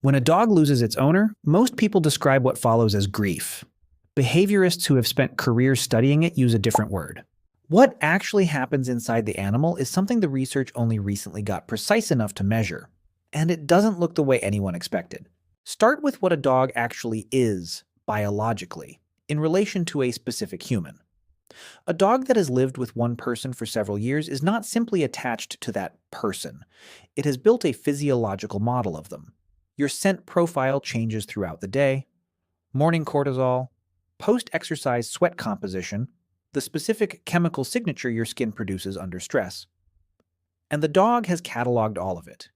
When a dog loses its owner, most people describe what follows as grief. Behaviorists who have spent careers studying it use a different word. What actually happens inside the animal is something the research only recently got precise enough to measure, and it doesn't look the way anyone expected. Start with what a dog actually is, biologically, in relation to a specific human. A dog that has lived with one person for several years is not simply attached to that person. It has built a physiological model of them. Your scent profile changes throughout the day, morning cortisol, post-exercise sweat composition, the specific chemical signature your skin produces under stress. And the dog has cataloged all of it.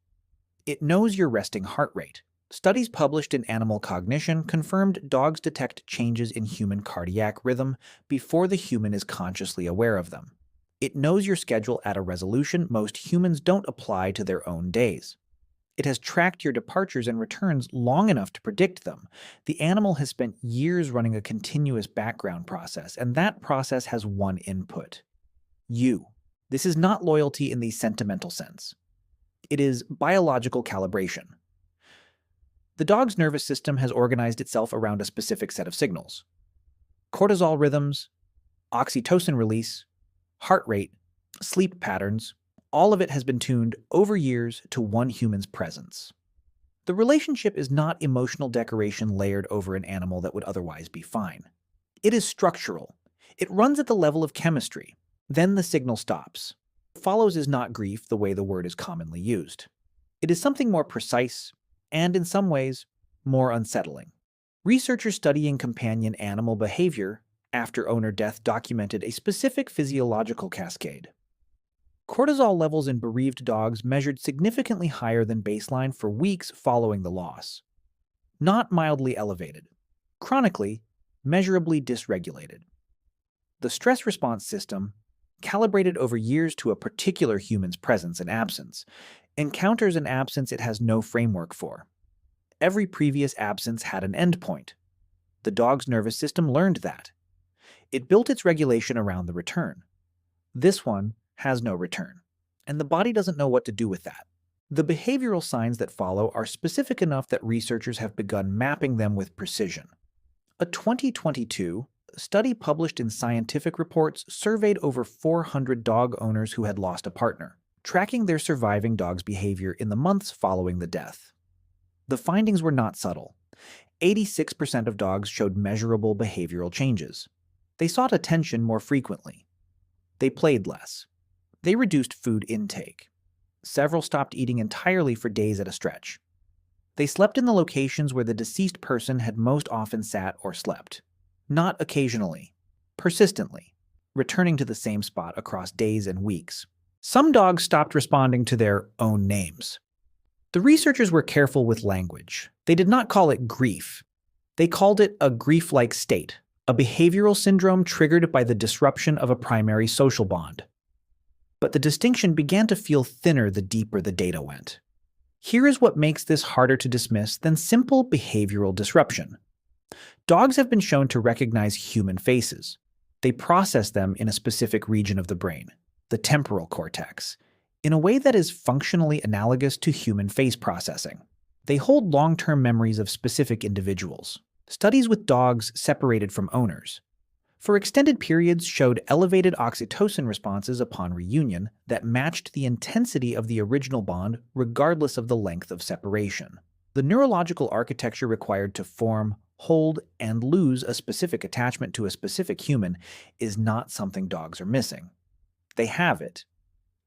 It knows your resting heart rate. Studies published in Animal Cognition confirmed dogs detect changes in human cardiac rhythm before the human is consciously aware of them. It knows your schedule at a resolution most humans don't apply to their own days. It has tracked your departures and returns long enough to predict them. The animal has spent years running a continuous background process, and that process has one input: you. This is not loyalty in the sentimental sense. It is biological calibration. The dog's nervous system has organized itself around a specific set of signals: cortisol rhythms, oxytocin release, heart rate, sleep patterns. All of it has been tuned over years to one human's presence. The relationship is not emotional decoration layered over an animal that would otherwise be fine. It is structural. It runs at the level of chemistry. Then the signal stops. What follows is not grief the way the word is commonly used. It is something more precise, and in some ways, more unsettling. Researchers studying companion animal behavior after owner death documented a specific physiological cascade. Cortisol levels in bereaved dogs measured significantly higher than baseline for weeks following the loss. Not mildly elevated, chronically, measurably dysregulated. The stress response system, calibrated over years to a particular human's presence and absence, encounters an absence it has no framework for. Every previous absence had an endpoint. The dog's nervous system learned that. It built its regulation around the return. This one has no return, and the body doesn't know what to do with that. The behavioral signs that follow are specific enough that researchers have begun mapping them with precision. A 2022 study published in Scientific Reports surveyed over 400 dog owners who had lost a partner, tracking their surviving dog's behavior in the months following the death. The findings were not subtle. 86% of dogs showed measurable behavioral changes. They sought attention more frequently. They played less. They reduced food intake. Several stopped eating entirely for days at a stretch. They slept in the locations where the deceased person had most often sat or slept. Not occasionally, persistently, returning to the same spot across days and weeks. Some dogs stopped responding to their own names. The researchers were careful with language. They did not call it grief. They called it a grief-like state, a behavioral syndrome triggered by the disruption of a primary social bond. But the distinction began to feel thinner the deeper the data went. Here is what makes this harder to dismiss than simple behavioral disruption. Dogs have been shown to recognize human faces. They process them in a specific region of the brain, the temporal cortex, in a way that is functionally analogous to human face processing. They hold long-term memories of specific individuals. Studies with dogs separated from owners for extended periods showed elevated oxytocin responses upon reunion that matched the intensity of the original bond regardless of the length of separation. The neurological architecture required to form, hold, and lose a specific attachment to a specific human is not something dogs are missing. They have it.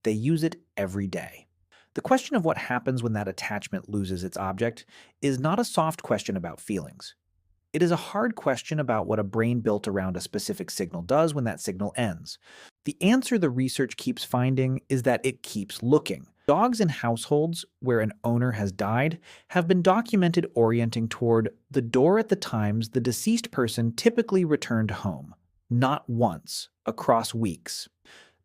They use it every day. The question of what happens when that attachment loses its object is not a soft question about feelings. It is a hard question about what a brain built around a specific signal does when that signal ends. The answer the research keeps finding is that it keeps looking. Dogs in households where an owner has died have been documented orienting toward the door at the times the deceased person typically returned home, not once, across weeks.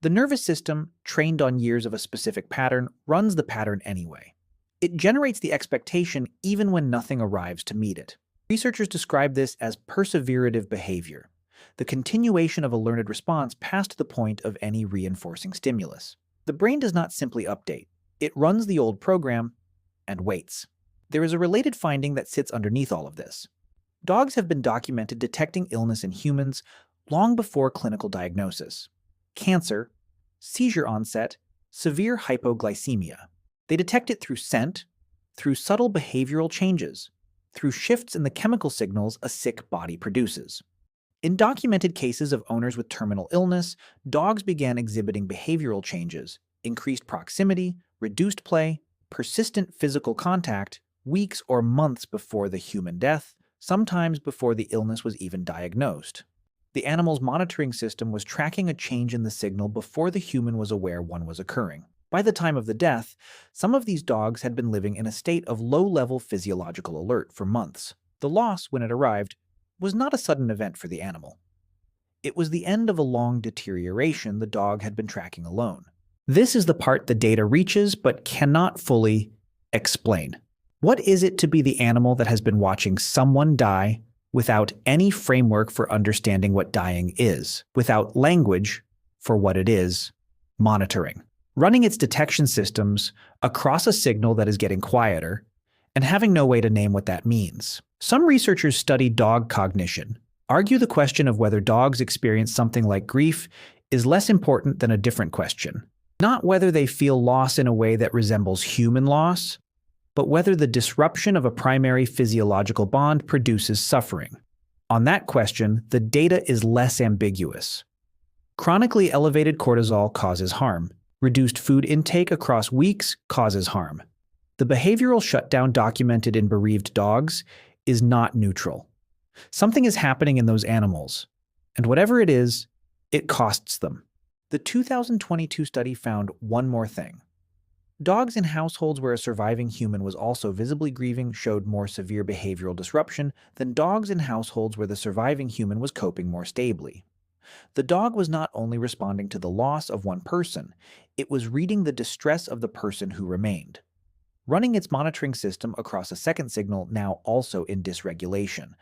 The nervous system, trained on years of a specific pattern, runs the pattern anyway. It generates the expectation even when nothing arrives to meet it. Researchers describe this as perseverative behavior, the continuation of a learned response past the point of any reinforcing stimulus. The brain does not simply update. It runs the old program and waits. There is a related finding that sits underneath all of this. Dogs have been documented detecting illness in humans long before clinical diagnosis. Cancer, seizure onset, severe hypoglycemia. They detect it through scent, through subtle behavioral changes, through shifts in the chemical signals a sick body produces. In documented cases of owners with terminal illness, dogs began exhibiting behavioral changes, increased proximity, reduced play, persistent physical contact, weeks or months before the human death, sometimes before the illness was even diagnosed. The animal's monitoring system was tracking a change in the signal before the human was aware one was occurring. By the time of the death, some of these dogs had been living in a state of low-level physiological alert for months. The loss, when it arrived, was not a sudden event for the animal. It was the end of a long deterioration the dog had been tracking alone. This is the part the data reaches but cannot fully explain. What is it to be the animal that has been watching someone die without any framework for understanding what dying is, without language for what it is, monitoring, running its detection systems across a signal that is getting quieter, and having no way to name what that means? Some researchers study dog cognition, argue the question of whether dogs experience something like grief is less important than a different question. Not whether they feel loss in a way that resembles human loss, but whether the disruption of a primary physiological bond produces suffering. On that question, the data is less ambiguous. Chronically elevated cortisol causes harm. Reduced food intake across weeks causes harm. The behavioral shutdown documented in bereaved dogs is not neutral. Something is happening in those animals, and whatever it is, it costs them. The 2022 study found one more thing. Dogs in households where a surviving human was also visibly grieving showed more severe behavioral disruption than dogs in households where the surviving human was coping more stably. The dog was not only responding to the loss of one person, it was reading the distress of the person who remained. Running its monitoring system across a second signal now also in dysregulation.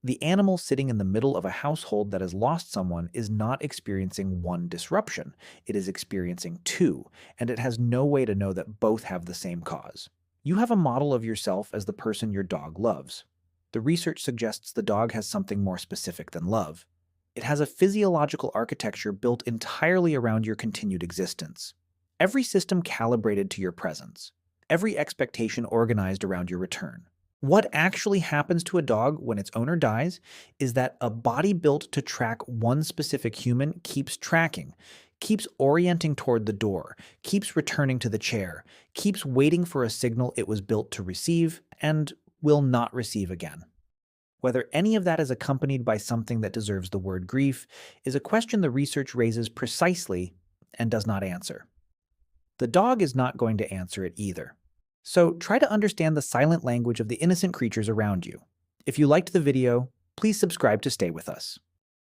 The animal sitting in the middle of a household that has lost someone is not experiencing one disruption, it is experiencing two, and it has no way to know that both have the same cause. You have a model of yourself as the person your dog loves. The research suggests the dog has something more specific than love. It has a physiological architecture built entirely around your continued existence. Every system calibrated to your presence. Every expectation organized around your return. What actually happens to a dog when its owner dies is that a body built to track one specific human keeps tracking, keeps orienting toward the door, keeps returning to the chair, keeps waiting for a signal it was built to receive, and will not receive again. Whether any of that is accompanied by something that deserves the word grief is a question the research raises precisely and does not answer. The dog is not going to answer it either. So try to understand the silent language of the innocent creatures around you. If you liked the video, please subscribe to stay with us.